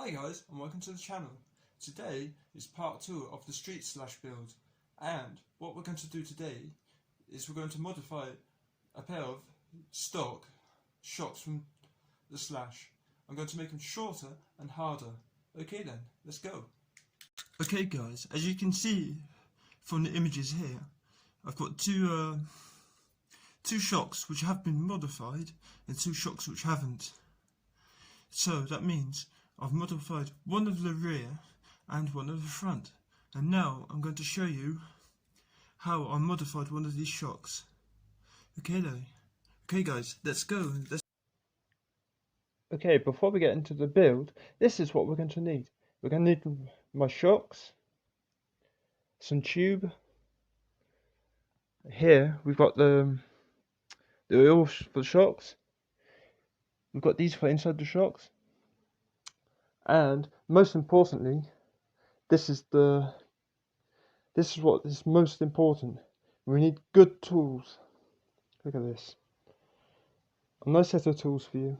Hi guys and welcome to the channel. Today is part 2 of the street slash build, and what we're going to do today is we're going to modify a pair of stock shocks from the slash. I'm going to make them shorter and harder. Okay then, let's go. Okay guys, as you can see from the images here, I've got two shocks which have been modified and two shocks which haven't. So that means I've modified one of the rear and one of the front, and now I'm going to show you how I modified one of these shocks. Okay guys, let's go. Okay, before we get into the build, this is what we're going to need. We're going to need my shocks, some tube. Here we've got the oil for the shocks. We've got these for inside the shocks, and most importantly, this is what is most important. We need good tools. Look at this. A nice set of tools for you.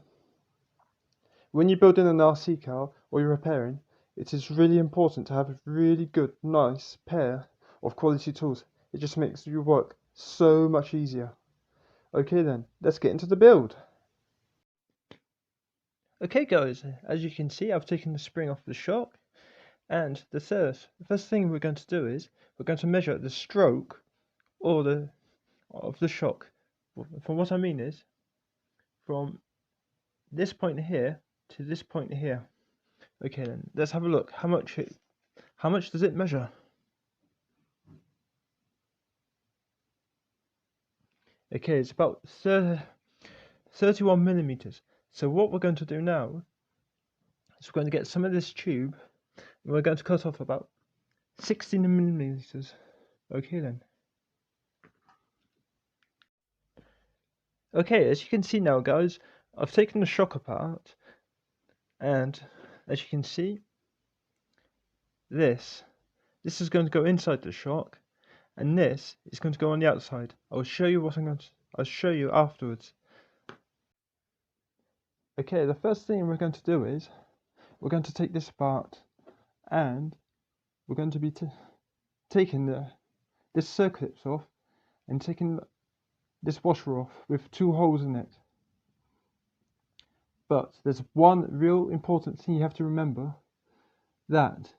When you're building an RC car or you're repairing, it is really important to have a really good, nice pair of quality tools. It just makes your work so much easier. Okay then, let's get into the build. Okay guys, as you can see, I've taken the spring off the shock, and the first thing we're going to do is we're going to measure the stroke of the shock. From what I mean is from this point here to this point here. Okay then, let's have a look. How much does it measure? Okay, it's about 31 millimeters. So what we're going to do now is we're going to get some of this tube and we're going to cut off about 16 millimeters. Okay then. Okay, as you can see now guys, I've taken the shock apart, and as you can see, this is going to go inside the shock, and this is going to go on the outside. I'll show you I'll show you afterwards. Okay, the first thing we're going to do is we're going to take this apart, and we're going to be taking this circlips off and taking this washer off with two holes in it. But there's one real important thing you have to remember, that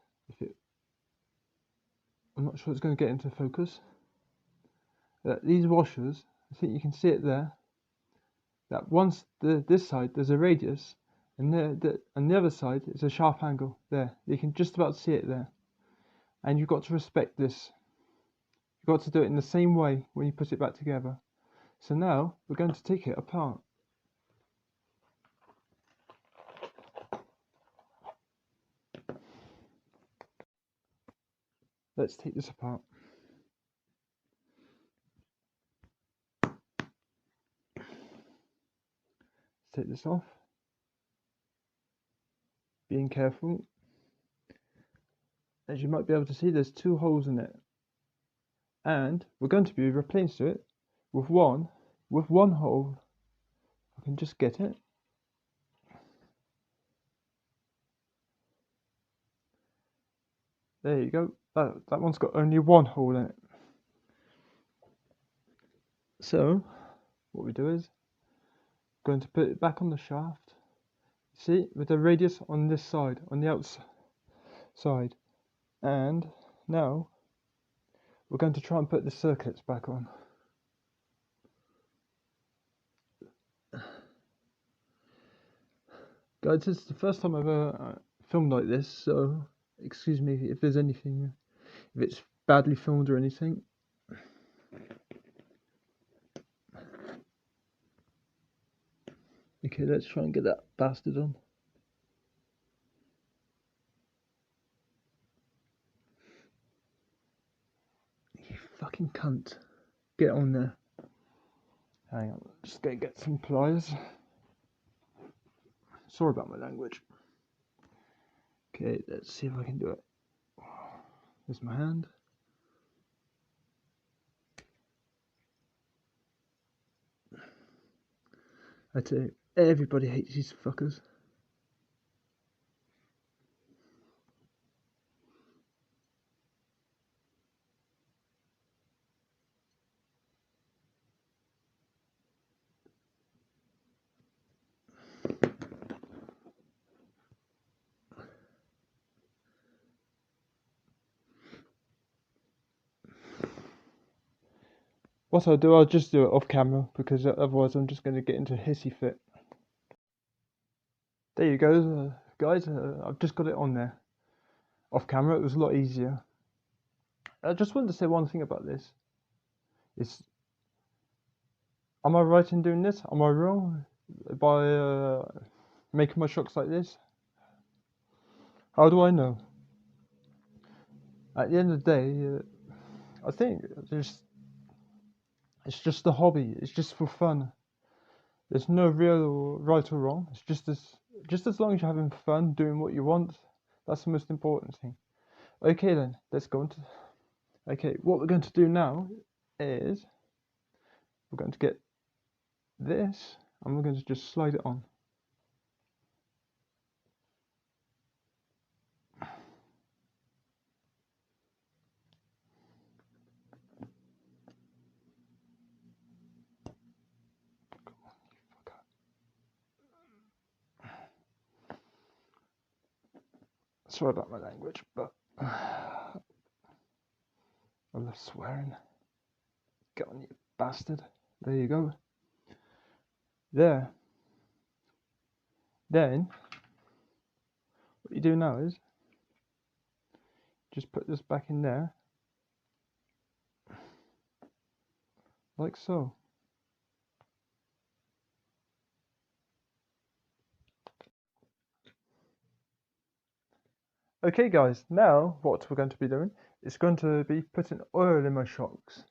I'm not sure it's going to get into focus, that these washers, I think you can see it there, that once this side there's a radius, and the other side is a sharp angle. There, you can just about see it there, and you've got to respect this. You've got to do it in the same way when you put it back together. So now we're going to take it apart. Let's take this apart. Let's take this off. Being careful. As you might be able to see, there's two holes in it, and we're going to be replacing it with one hole. I can just get it. There you go. That one's got only one hole in it. So what we do is going to put it back on the shaft. See, with the radius on this side, on the outside. And now we're going to try and put the circuits back on. Guys, this is the first time I've ever filmed like this, so excuse me if there's anything, if it's badly filmed or anything. Okay, let's try and get that bastard on. You fucking cunt. Get on there. Hang on, just gonna get some pliers. Sorry about my language. Okay, let's see if I can do it. There's my hand. I tell you, everybody hates these fuckers. what I'll do, I'll just do it off camera because otherwise I'm just going to get into a hissy fit. There you go, guys. I've just got it on there. Off camera, it was a lot easier. I just wanted to say one thing about this. Am I right in doing this? Am I wrong by making my shocks like this? How do I know? At the end of the day, I think it's just a hobby. It's just for fun. There's no real right or wrong. It's just as long as you're having fun doing what you want. That's the most important thing. Okay then, let's go on to. Okay, what we're going to do now is we're going to get this and we're going to just slide it on. Sorry about my language, but I love swearing. Get on, you bastard. There you go. There. Then, what you do now is just put this back in there, like so. Okay guys, now what we're going to be doing is going to be putting oil in my shocks,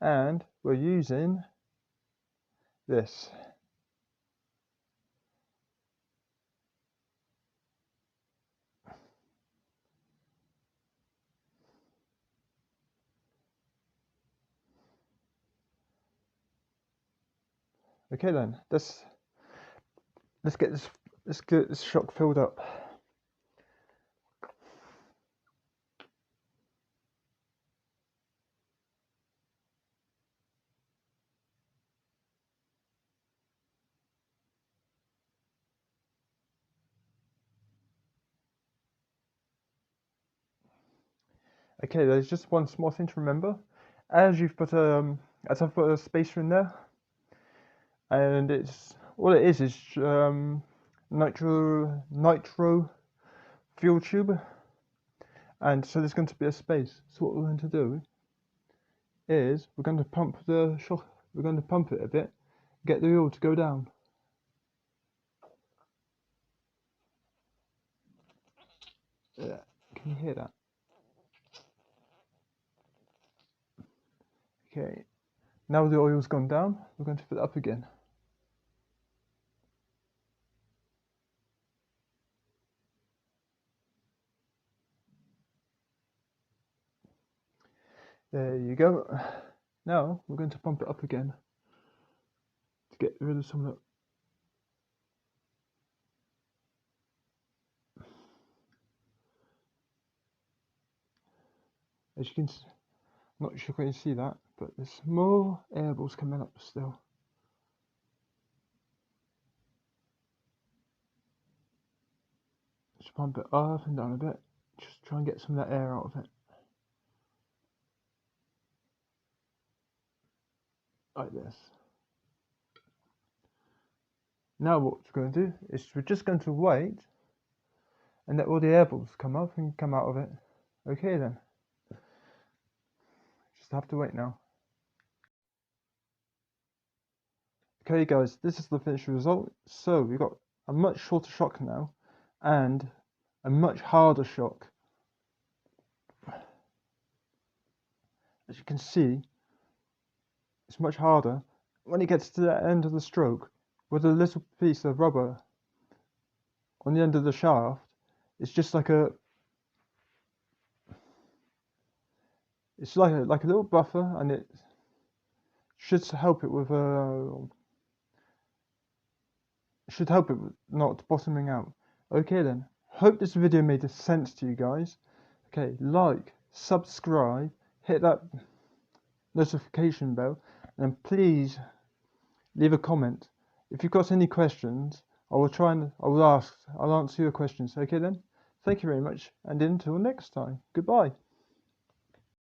and we're using this. Okay then, let's get this shock filled up. Okay, there's just one small thing to remember. As I've put a spacer in there, and it's all it is nitro fuel tube, and so there's going to be a space. So what we're going to do is we're going to pump the shock. We're going to pump it a bit, get the oil to go down. Yeah, can you hear that? Okay, now the oil's gone down, we're going to fill it up again. There you go. Now we're going to pump it up again to get rid of some of it. As you can see, I'm not sure if you can see that, but there's more air bubbles coming up still. Just pump it up and down a bit, just try and get some of that air out of it. Like this. Now what we're going to do is we're just going to wait and let all the air bubbles come up and come out of it. Okay then. Just have to wait now. Okay guys, this is the finished result. So we've got a much shorter shock now and a much harder shock. As you can see, it's much harder. When it gets to the end of the stroke, with a little piece of rubber on the end of the shaft, it's just like a little buffer, and it should help it with not bottoming out. Okay then, hope this video made sense to you guys. Okay, like, subscribe, hit that notification bell, and please leave a comment. If you've got any questions, I'll answer your questions. Okay then, thank you very much, and until next time, goodbye.